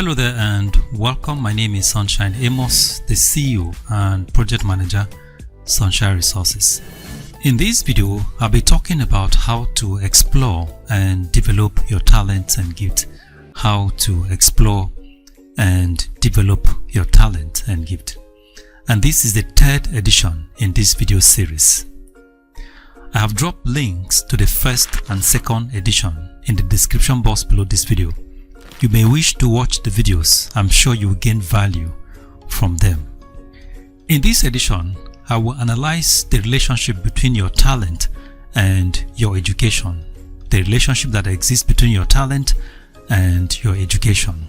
Hello there and welcome. My name is Sunshine Amos, the CEO and Project Manager, Sunshine Resources. In this video, I'll be talking about how to explore and develop your talents and gift. How to explore and develop your talent and gift. And this is the third edition in this video series. I have dropped links to the first and second edition in the description box below this video. You may wish to watch the videos. I'm sure you will gain value from them. In this edition, I will analyze the relationship between your talent and your education. The relationship that exists between your talent and your education.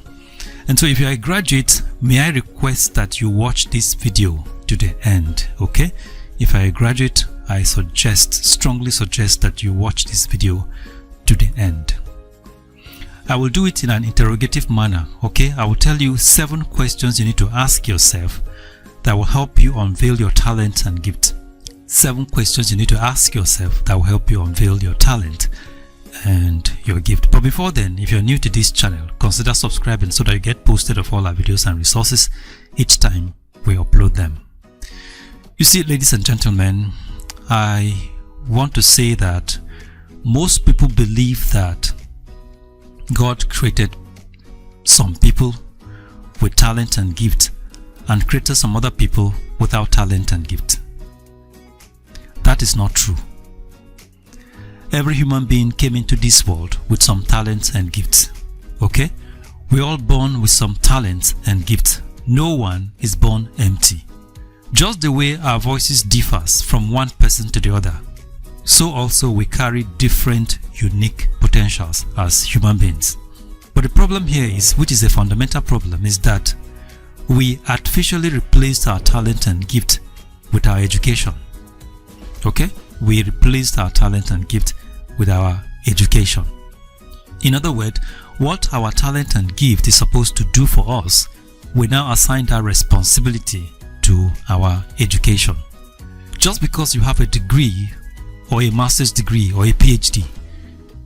And so if you are a graduate, may I request that you watch this video to the end, okay? If you are a graduate, I strongly suggest that you watch this video to the end. I will do it in an interrogative manner, okay? I will tell you 7 questions you need to ask yourself that will help you unveil your talent and gift. 7 questions you need to ask yourself that will help you unveil your talent and your gift. But before then, if you're new to this channel, consider subscribing so that you get posted of all our videos and resources each time we upload them. You see, ladies and gentlemen, I want to say that most people believe that God created some people with talent and gift and created some other people without talent and gift. That is not true. Every human being came into this world with some talents and gifts. Okay? We're all born with some talents and gifts. No one is born empty. Just the way our voices differs from one person to the other, so also we carry different unique potentials as human beings. But the problem here is, which is a fundamental problem, is that we artificially replaced our talent and gift with our education. Okay? We replaced our talent and gift with our education. In other words, what our talent and gift is supposed to do for us, we now assign that responsibility to our education. Just because you have a degree or a master's degree or a PhD,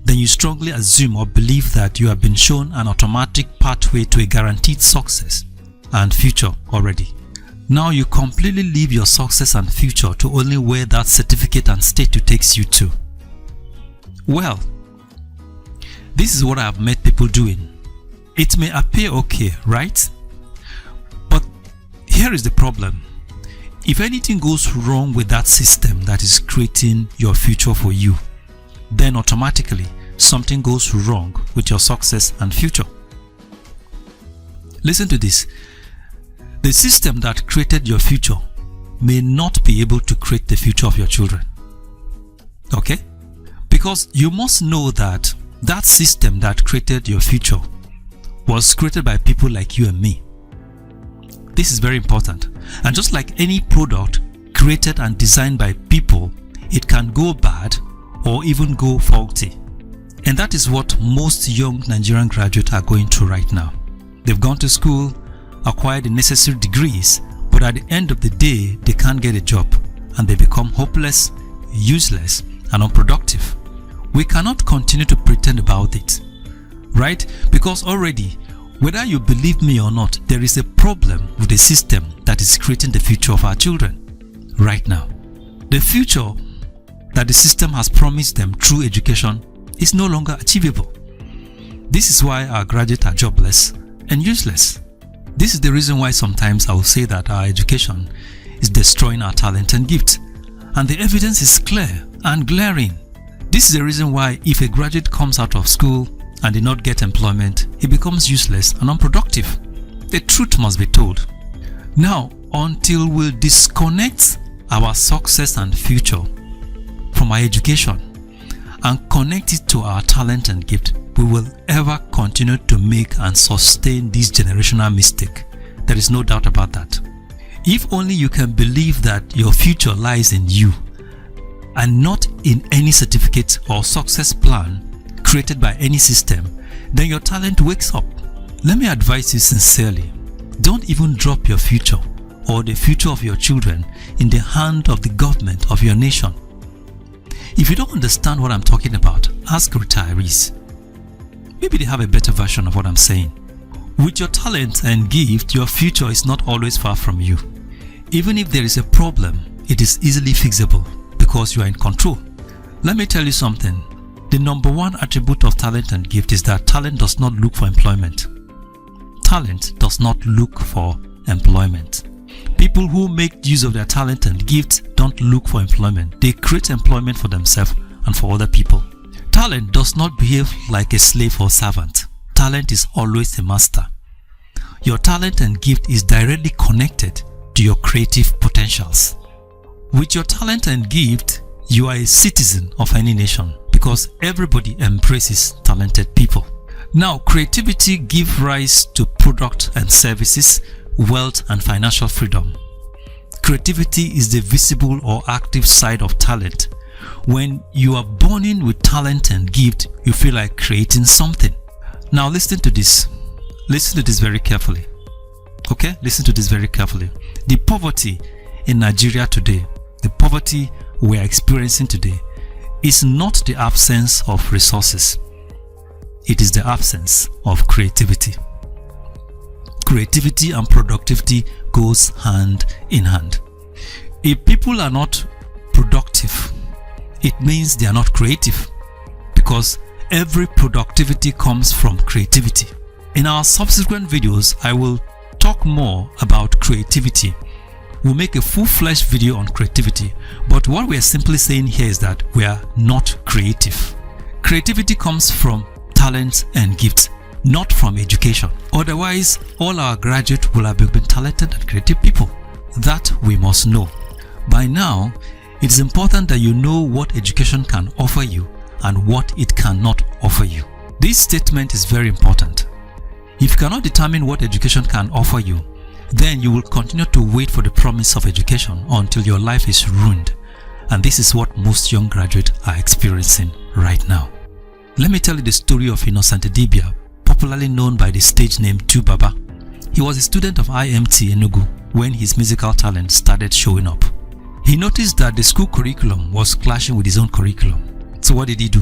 then you strongly assume or believe that you have been shown an automatic pathway to a guaranteed success and future already. Now you completely leave your success and future to only where that certificate and status takes you to. Well, this is what I have met people doing. It may appear okay, right? But here is the problem. If anything goes wrong with that system that is creating your future for you, then automatically something goes wrong with your success and future. Listen to this. The system that created your future may not be able to create the future of your children. Okay? Because you must know that that system that created your future was created by people like you and me. This is very important. And just like any product created and designed by people, it can go bad or even go faulty. And that is what most young Nigerian graduates are going through right now. They've gone to school, acquired the necessary degrees, but at the end of the day, they can't get a job and they become hopeless, useless, and unproductive. We cannot continue to pretend about it, right? Because already, whether you believe me or not, there is a problem with the system that is creating the future of our children right now. The future that the system has promised them through education is no longer achievable. This is why our graduates are jobless and useless. This is the reason why sometimes I will say that our education is destroying our talent and gift. And the evidence is clear and glaring. This is the reason why if a graduate comes out of school and did not get employment, he becomes useless and unproductive. The truth must be told. Now, until we disconnect our success and future from our education and connect it to our talent and gift, we will ever continue to make and sustain this generational mistake. There is no doubt about that. If only you can believe that your future lies in you and not in any certificate or success plan created by any system, then your talent wakes up. Let me advise you sincerely, don't even drop your future or the future of your children in the hand of the government of your nation. If you don't understand what I'm talking about, ask retirees. Maybe they have a better version of what I'm saying. With your talent and gift, your future is not always far from you. Even if there is a problem, it is easily fixable because you are in control. Let me tell you something. The number one attribute of talent and gift is that talent does not look for employment. Talent does not look for employment. People who make use of their talent and gifts don't look for employment. They create employment for themselves and for other people. Talent does not behave like a slave or servant. Talent is always a master. Your talent and gift is directly connected to your creative potentials. With your talent and gift, you are a citizen of any nation because everybody embraces talented people. Now, creativity gives rise to products and services, wealth and financial freedom. Creativity is the visible or active side of talent. When you are burning with talent and gift, you feel like creating something. Now listen to this. Listen to this very carefully. Okay? Listen to this very carefully. The poverty in Nigeria today, the poverty we are experiencing today, is not the absence of resources. It is the absence of creativity. Creativity and productivity goes hand in hand. If people are not productive, it means they are not creative, because every productivity comes from creativity. In our subsequent videos, I will talk more about creativity. We'll make a full-fledged video on creativity, but what we are simply saying here is that we are not creative. Creativity comes from talent and gifts, not from education. Otherwise, all our graduates will have been talented and creative people. That we must know. By now, it is important that you know what education can offer you and what it cannot offer you. This statement is very important. If you cannot determine what education can offer you, then you will continue to wait for the promise of education until your life is ruined. And this is what most young graduates are experiencing right now. Let me tell you the story of Innocent Idibia, popularly known by the stage name Tubaba. He was a student of IMT Enugu when his musical talent started showing up. He noticed that the school curriculum was clashing with his own curriculum. So what did he do?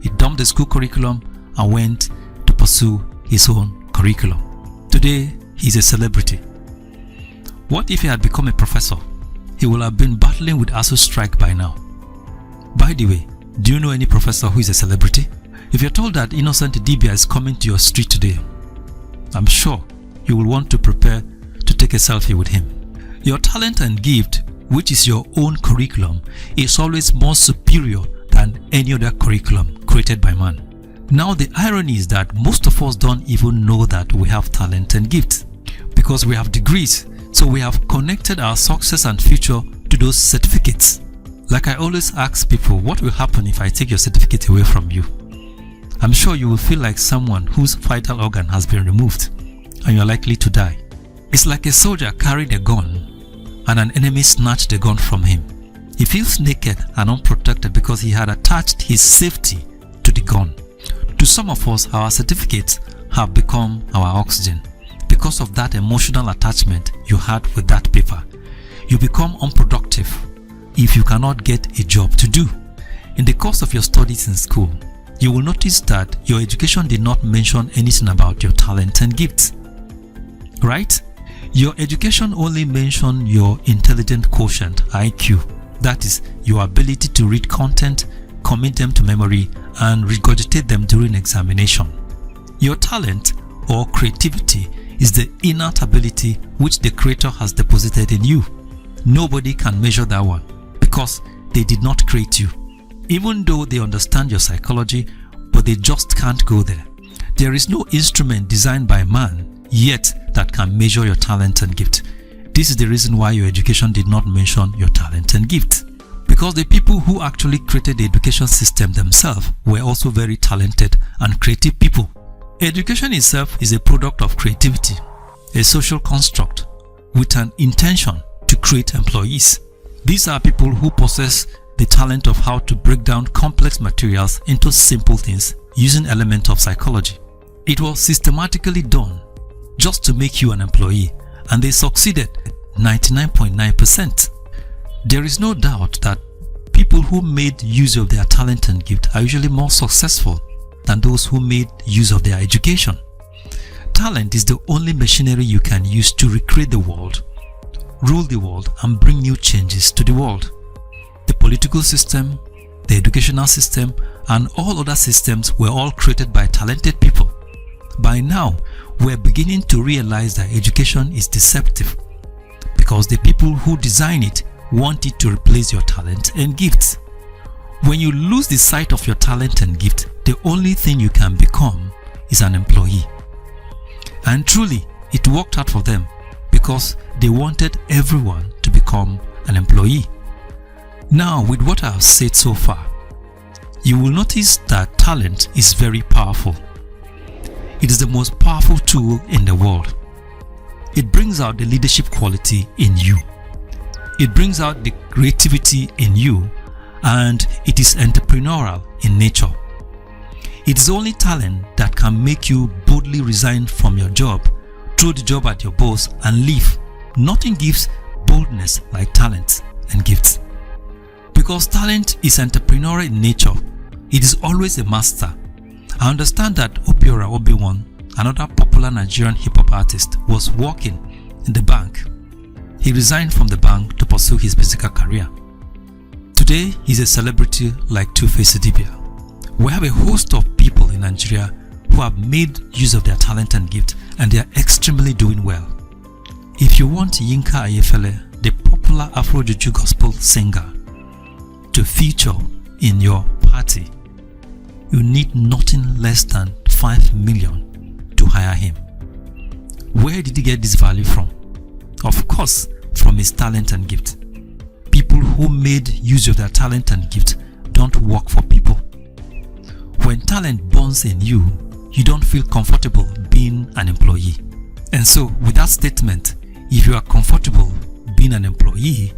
He dumped the school curriculum and went to pursue his own curriculum. Today, he is a celebrity. What if he had become a professor? He would have been battling with ASU strike by now. By the way, do you know any professor who is a celebrity? If you're told that Innocent Idibia is coming to your street today, I'm sure you will want to prepare to take a selfie with him. Your talent and gift, which is your own curriculum, is always more superior than any other curriculum created by man. Now the irony is that most of us don't even know that we have talent and gifts because we have degrees, so we have connected our success and future to those certificates. Like I always ask people, what will happen if I take your certificate away from you? I'm sure you will feel like someone whose vital organ has been removed and you're likely to die. It's like a soldier carried a gun and an enemy snatched the gun from him. He feels naked and unprotected because he had attached his safety to the gun. To some of us, our certificates have become our oxygen. Because of that emotional attachment you had with that paper, you become unproductive if you cannot get a job to do. In the course of your studies in school, you will notice that your education did not mention anything about your talent and gifts. Right? Your education only mentioned your intelligent quotient, IQ. That is, your ability to read content, commit them to memory, and regurgitate them during examination. Your talent or creativity is the innate ability which the Creator has deposited in you. Nobody can measure that one because they did not create you. Even though they understand your psychology, but they just can't go there. There is no instrument designed by man yet that can measure your talent and gift. This is the reason why your education did not mention your talent and gift. Because the people who actually created the education system themselves were also very talented and creative people. Education itself is a product of creativity, a social construct with an intention to create employees. These are people who possess the talent of how to break down complex materials into simple things using elements of psychology. It was systematically done just to make you an employee, and they succeeded 99.9%. There is no doubt that people who made use of their talent and gift are usually more successful than those who made use of their education. talent is the only machinery you can use to recreate the world, rule the world, and bring new changes to the world. The political system, the educational system, and all other systems were all created by talented people. By now, we're beginning to realize that education is deceptive because the people who design it want it to replace your talent and gifts. When you lose the sight of your talent and gift, the only thing you can become is an employee. And truly, it worked out for them because they wanted everyone to become an employee. Now, with what I have said so far, you will notice that talent is very powerful. It is the most powerful tool in the world. It brings out the leadership quality in you. It brings out the creativity in you, and it is entrepreneurial in nature. It is only talent that can make you boldly resign from your job, throw the job at your boss, and leave. Nothing gives boldness like talent and gifts. Because talent is entrepreneurial in nature, it is always a master. I understand that Obiora Obiwan, another popular Nigerian hip-hop artist, was working in the bank. He resigned from the bank to pursue his musical career. Today, he's a celebrity like Two-Face Idibia. We have a host of people in Nigeria who have made use of their talent and gift, and they are extremely doing well. If you want Yinka Ayefele, the popular Afro-Juju gospel singer, to feature in your party, you need nothing less than 5 million to hire him. Where did he get this value from? Of course, from his talent and gift. People who made use of their talent and gift don't work for people. When talent burns in you, you don't feel comfortable being an employee. And so, with that statement, if you are comfortable being an employee,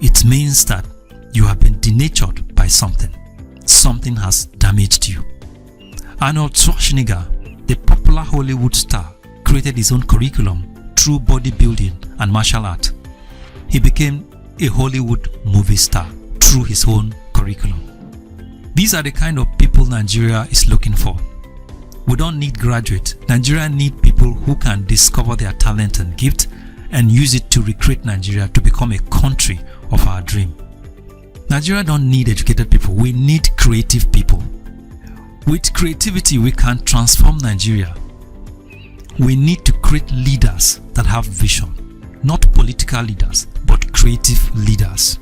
it means that you have been denatured by something. Something has damaged you. Arnold Schwarzenegger, the popular Hollywood star, created his own curriculum through bodybuilding and martial art. He became a Hollywood movie star through his own curriculum. These are the kind of people Nigeria is looking for. We don't need graduates. Nigeria needs people who can discover their talent and gift and use it to recreate Nigeria to become a country of our dream. Nigeria don't need educated people. We need creative people. With creativity, we can transform Nigeria. We need to create leaders that have vision, not political leaders, but creative leaders.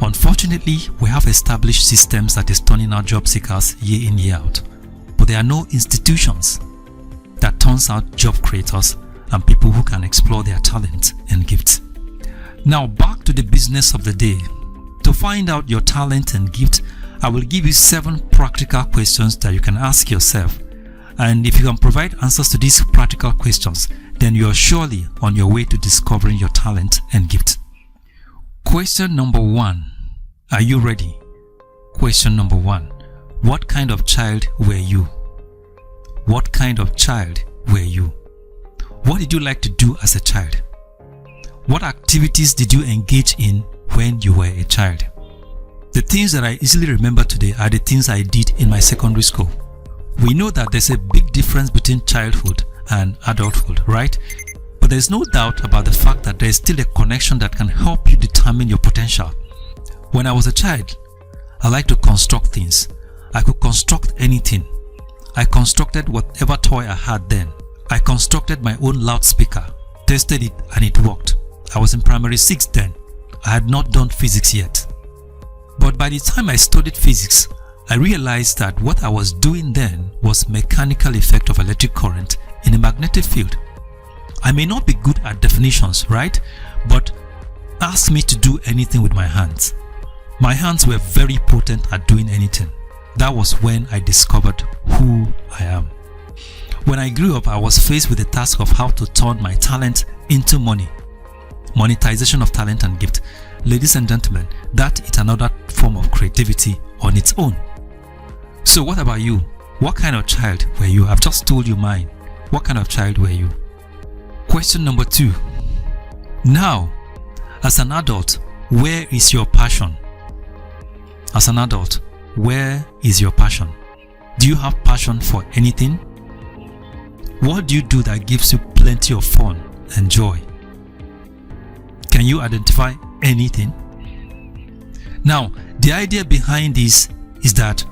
Unfortunately, we have established systems that is turning out job seekers year in, year out, but there are no institutions that turns out job creators and people who can explore their talent and gifts. Now back to the business of the day. To find out your talent and gift, I will give you 7 practical questions that you can ask yourself. And if you can provide answers to these practical questions, then you are surely on your way to discovering your talent and gift. Question number 1. Are you ready? Question number 1. What kind of child were you? What kind of child were you? What did you like to do as a child? What activities did you engage in when you were a child? The things that I easily remember today are the things I did in my secondary school. We know that there's a big difference between childhood and adulthood, right? But there's no doubt about the fact that there's still a connection that can help you determine your potential. When I was a child, I liked to construct things. I could construct anything. I constructed whatever toy I had then. I constructed my own loudspeaker, tested it, and it worked. I was in primary 6 then. I had not done physics yet. But by the time I studied physics, I realized that what I was doing then was mechanical effect of electric current in a magnetic field. I may not be good at definitions, right? But ask me to do anything with my hands. My hands were very potent at doing anything. That was when I discovered who I am. When I grew up, I was faced with the task of how to turn my talent into money. Monetization of talent and gift. Ladies and gentlemen, that is another form of creativity on its own. So what about you? What kind of child were you? I've just told you mine. What kind of child were you? Question number 2. Now, as an adult, where is your passion? As an adult, where is your passion? Do you have passion for anything? What do you do that gives you plenty of fun and joy? Can you identify anything? Now, the idea behind this is that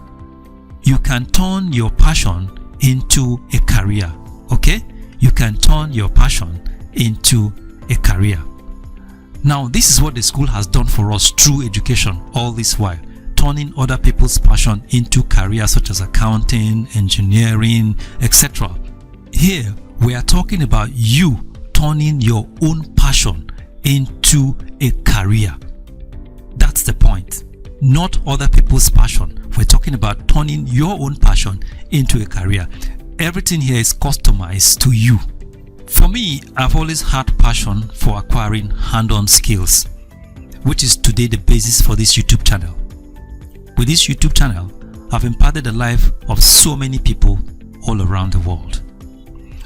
you can turn your passion into a career. Okay? You can turn your passion into a career. Now, this is what the school has done for us through education all this while, turning other people's passion into careers such as accounting, engineering, etc. Here, we are talking about you turning your own passion into a career. That's the point. Not other people's passion. We're talking about turning your own passion into a career. Everything here is customized to you. For me, I've always had passion for acquiring hand-on skills, which is today the basis for this YouTube channel. With this YouTube channel, I've imparted the life of so many people all around the world.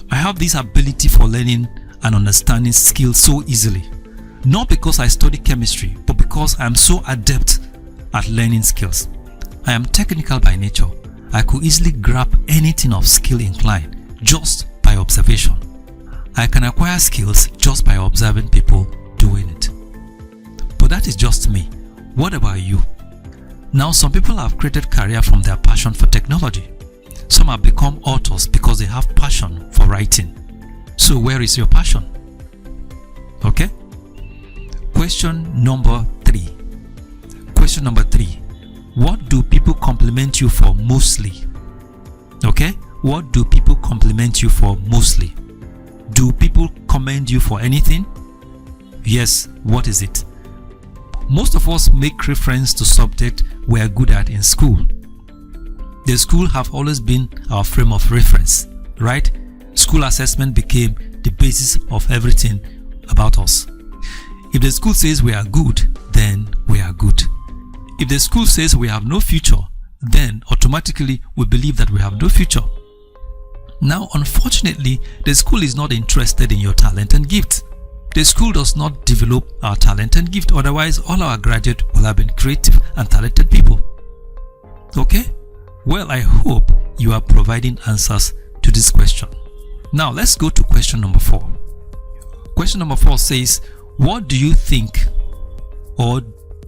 I have this ability for learning and understanding skills so easily, not because I study chemistry, but because I am so adept at learning skills. I am technical by nature. I could easily grab anything of skill inclined just by observation. I can acquire skills just by observing people doing it. But that is just me. What about you? Now, some people have created career from their passion for technology. Some have become authors because they have passion for writing. So where is your passion? Okay? Question number 3. Question number 3. What do people compliment you for mostly? Okay? What do people compliment you for mostly? Do people commend you for anything? Yes, what is it? Most of us make reference to subject we are good at in school. The school have always been our frame of reference, right? School assessment became the basis of everything about us. If the school says we are good, then we are good. If the school says we have no future, then automatically we believe that we have no future. Now, unfortunately, the school is not interested in your talent and gift. The school does not develop our talent and gift, otherwise all our graduates will have been creative and talented people. Okay? Well, I hope you are providing answers to this question. Now, let's go to question number 4. Question number 4 says, what do you think, or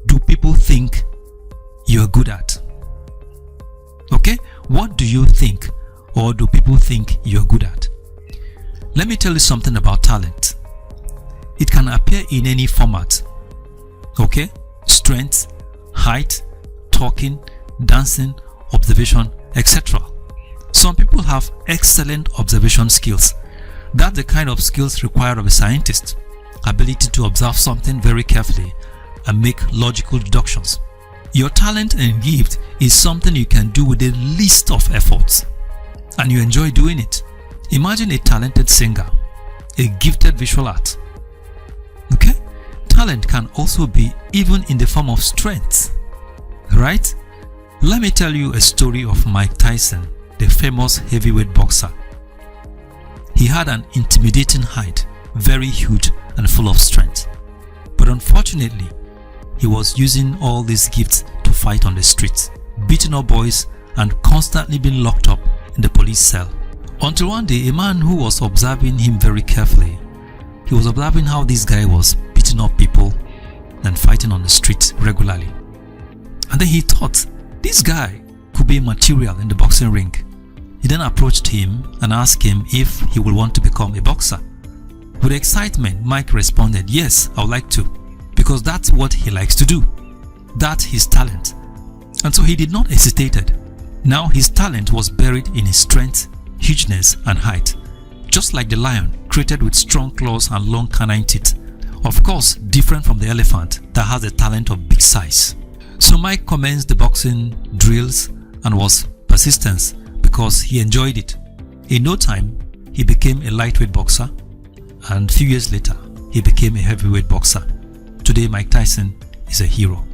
do people think you're good at? Okay? What do you think, or do people think you're good at? Let me tell you something about talent. It can appear in any format. Okay? Strength, height, talking, dancing, observation, etc. Some people have excellent observation skills. That's the kind of skills required of a scientist. Ability to observe something very carefully and make logical deductions. Your talent and gift is something you can do with the least of efforts, and you enjoy doing it. Imagine a talented singer, a gifted visual art. Okay? Talent can also be even in the form of strength, right? Let me tell you a story of Mike Tyson, the famous heavyweight boxer. He had an intimidating height, very huge and full of strength. But unfortunately, he was using all these gifts to fight on the streets, beating up boys and constantly being locked up in the police cell. Until one day, a man who was observing him very carefully, he was observing how this guy was beating up people and fighting on the street regularly. And then he thought, this guy could be material in the boxing ring. He then approached him and asked him if he would want to become a boxer. With excitement, Mike responded, yes, I would like to, because that's what he likes to do. That's his talent. And so he did not hesitate. Now his talent was buried in his strength, hugeness and height, just like the lion, created with strong claws and long canine teeth. Of course, different from the elephant that has the talent of big size. So Mike commenced the boxing drills and was persistent because he enjoyed it. In no time, he became a lightweight boxer, and a few years later, he became a heavyweight boxer. Today, Mike Tyson is a hero.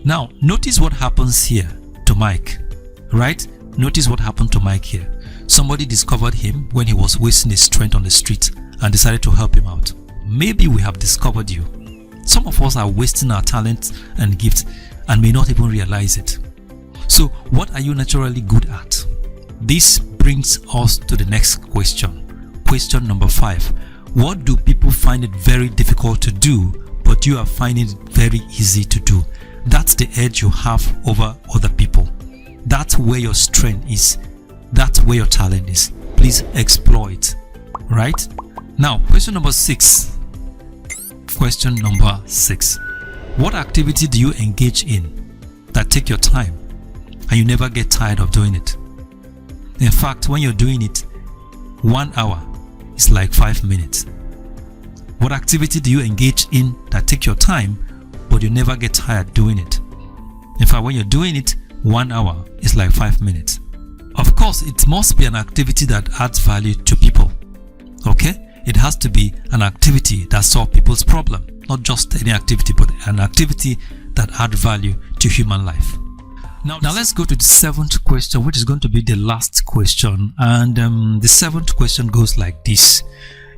Now, notice what happens here to Mike, right? Notice what happened to Mike here. Somebody discovered him when he was wasting his strength on the street and decided to help him out. Maybe we have discovered you. Some of us are wasting our talents and gifts and may not even realize it. So, what are you naturally good at? This brings us to the next question. question number 5. What do people find it very difficult to do, but you are finding it very easy to do? That's the edge you have over other people. That's where your strength is. That's where your talent is. Please explore it. Right? Now, question number 6. Question number 6. What activity do you engage in that take your time and you never get tired of doing it? In fact, when you're doing it, 1 hour is like 5 minutes. What activity do you engage in that take your time but you never get tired doing it? In fact, when you're doing it, 1 hour is like 5 minutes. Of course, it must be an activity that adds value to people. Okay? It has to be an activity that solves people's problem. Not just any activity, but an activity that adds value to human life. Now let's go to the 7th question, which is going to be the last question. And the 7th question goes like this.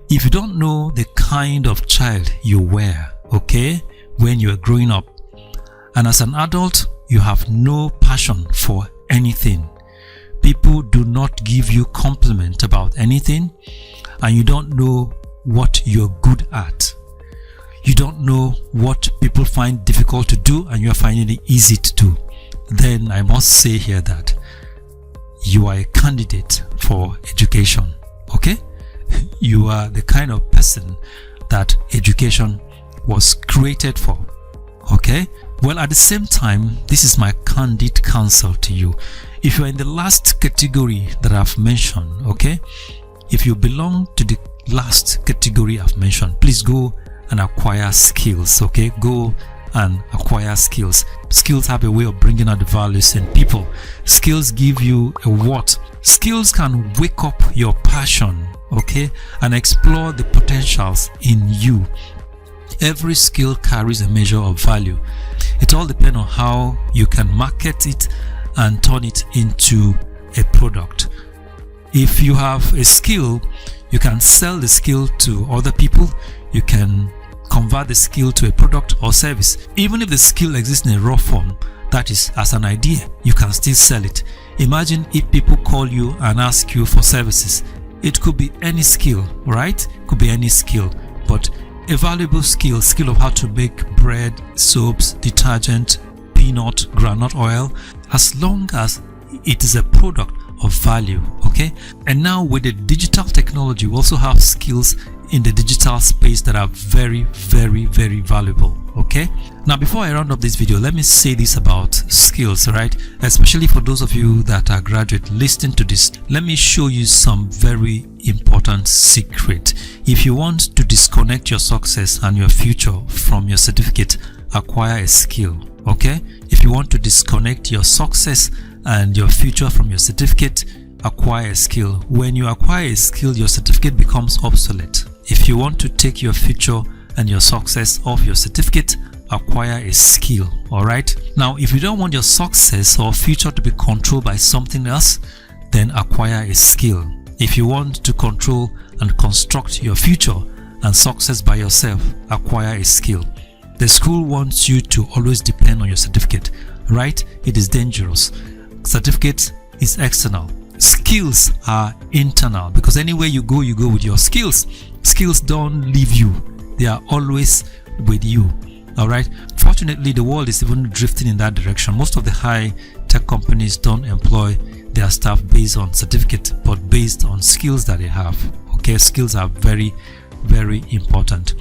If you don't know the kind of child you were, okay, when you were growing up, and as an adult, you have no passion for anything, people do not give you compliment about anything, and you don't know what you're good at. You don't know what people find difficult to do and you're finding it easy to do. Then I must say here that you are a candidate for education. Okay? You are the kind of person that education was created for. Okay? Well, at the same time, this is my candid counsel to you. If you are in the last category that I've mentioned, okay? If you belong to the last category I've mentioned, please go and acquire skills, okay? Go and acquire skills. Skills have a way of bringing out the values in people. Skills give you a what? Skills can wake up your passion, okay? And explore the potentials in you. Every skill carries a measure of value. It all depends on how you can market it and turn it into a product. If you have a skill, you can sell the skill to other people. You can convert the skill to a product or service. Even if the skill exists in a raw form, that is as an idea, you can still sell it. Imagine if people call you and ask you for services. It could be any skill, right? Could be any skill, but a valuable skill of how to make bread, soaps, detergent, peanut, groundnut oil, as long as it is a product of value, okay? And now with the digital technology, we also have skills in the digital space that are very, very, very valuable, okay? Now, before I round up this video, let me say this about skills, right? Especially for those of you that are graduate listening to this, let me show you some very important secret. If you want to disconnect your success and your future from your certificate, acquire a skill, okay? If you want to disconnect your success and your future from your certificate, acquire a skill. When you acquire a skill, your certificate becomes obsolete. If you want to take your future and your success off your certificate, acquire a skill. All right. Now, if you don't want your success or future to be controlled by something else, then acquire a skill. If you want to control and construct your future and success by yourself, acquire a skill. The school wants you to always depend on your certificate, right? It is dangerous. Certificate is external. Skills are internal, because anywhere you go with your skills. Skills don't leave you. They are always with you. All right. Fortunately, the world is even drifting in that direction. Most of the high tech companies don't employ their staff based on certificate, but based on skills that they have. Okay. Skills are very, very important.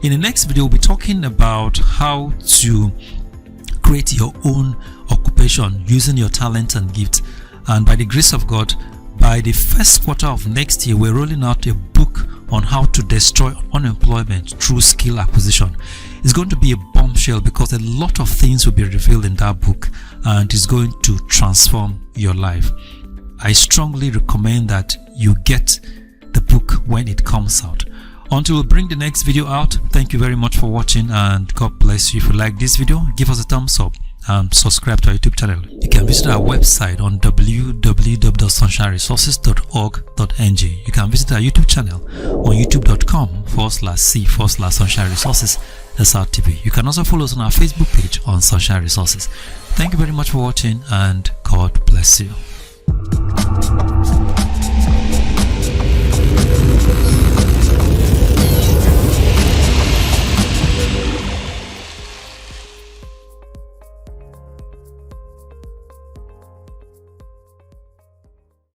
In the next video, we'll be talking about how to create your own occupation using your talent and gifts. And by the grace of God, by the first quarter of next year, we're rolling out a book on how to destroy unemployment through skill acquisition. It's going to be a bombshell because a lot of things will be revealed in that book, and it's going to transform your life. I strongly recommend that you get the book when it comes out. Until we bring the next video out, thank you very much for watching, and God bless you. If you like this video, give us a thumbs up and subscribe to our YouTube channel. You can visit our website on www.sunshineresources.org.ng. You can visit our YouTube channel on youtube.com/c/Sunshine Resources SRTV. You can also follow us on our Facebook page on Sunshine Resources. Thank you very much for watching, and God bless you.